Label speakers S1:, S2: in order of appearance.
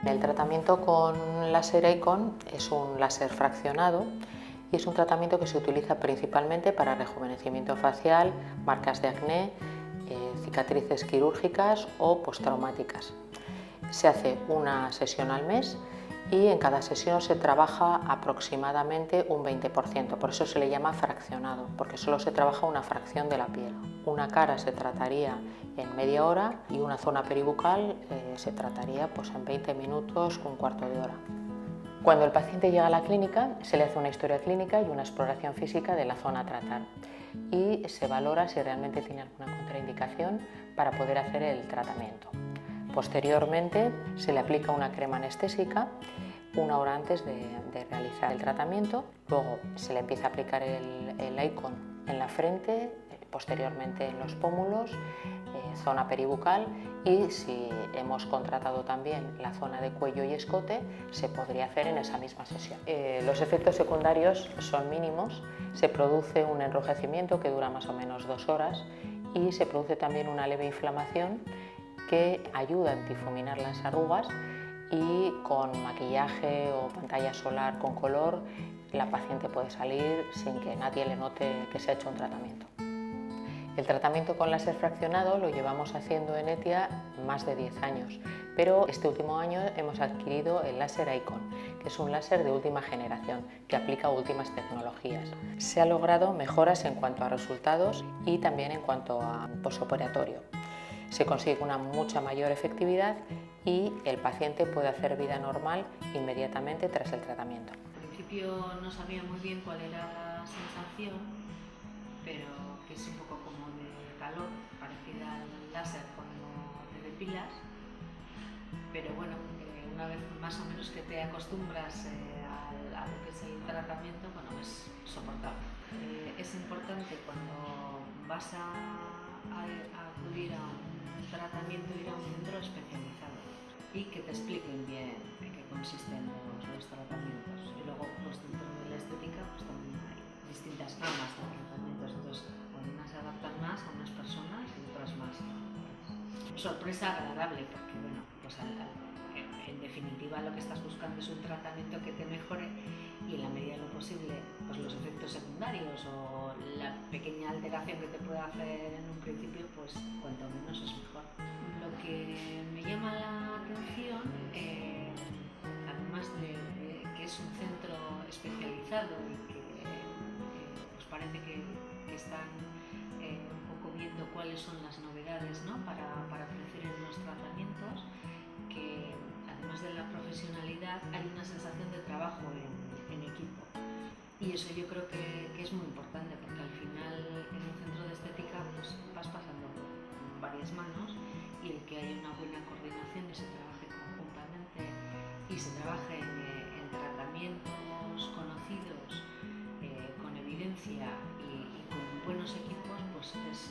S1: El tratamiento con láser Icon es un láser fraccionado y es un tratamiento que se utiliza principalmente para rejuvenecimiento facial, marcas de acné, cicatrices quirúrgicas o postraumáticas. Se hace una sesión al mes y en cada sesión se trabaja aproximadamente un 20%, por eso se le llama fraccionado, porque solo se trabaja una fracción de la piel. Una cara se trataría en media hora y una zona peribucal se trataría en 20 minutos, un cuarto de hora. Cuando el paciente llega a la clínica, se le hace una historia clínica y una exploración física de la zona a tratar y se valora si realmente tiene alguna contraindicación para poder hacer el tratamiento. Posteriormente se le aplica una crema anestésica una hora antes de realizar el tratamiento. Luego se le empieza a aplicar el Icon en la frente, posteriormente en los pómulos, zona peribucal, y si hemos contratado también la zona de cuello y escote, se podría hacer en esa misma sesión. Los efectos secundarios son mínimos, se produce un enrojecimiento que dura más o menos 2 horas y se produce también una leve inflamación que ayuda a difuminar las arrugas, y con maquillaje o pantalla solar con color la paciente puede salir sin que nadie le note que se ha hecho un tratamiento. El tratamiento con láser fraccionado lo llevamos haciendo en ETIA más de 10 años, pero este último año hemos adquirido el láser Icon, que es un láser de última generación que aplica últimas tecnologías. Se han logrado mejoras en cuanto a resultados y también en cuanto a posoperatorio. Se consigue una mucha mayor efectividad y el paciente puede hacer vida normal inmediatamente tras el tratamiento.
S2: Al principio no sabía muy bien cuál era la sensación, pero que es un poco como de calor, parecida al láser cuando te depilas, pero bueno, una vez más o menos que te acostumbras a lo que es el tratamiento, bueno, es soportable. Es importante cuando vas a acudir a un tratamiento, ir a un centro especializado y que te expliquen bien en qué consisten los tratamientos. Y luego, pues dentro de la estética, pues también hay distintas gamas de tratamientos, entonces algunas se adaptan más a unas personas y otras más. Sorpresa agradable, porque bueno, pues en definitiva lo que estás buscando es un tratamiento que te mejore y en la medida de lo posible pues los efectos secundarios o la pequeña alteración que te pueda hacer en un principio, pues cuanto menos es mejor. Lo que me llama la atención, además de que es un centro especializado y que pues parece que están un poco viendo cuáles son las novedades, ¿no? para ofrecer en los tratamientos, que además de la profesionalidad hay una sensación de trabajo en equipo, y eso yo creo que es muy importante, porque al final en un centro de estética pues vas pasando varias manos, y el que haya una buena coordinación y se trabaje conjuntamente y se trabaje en tratamientos conocidos, con evidencia y con buenos equipos, pues es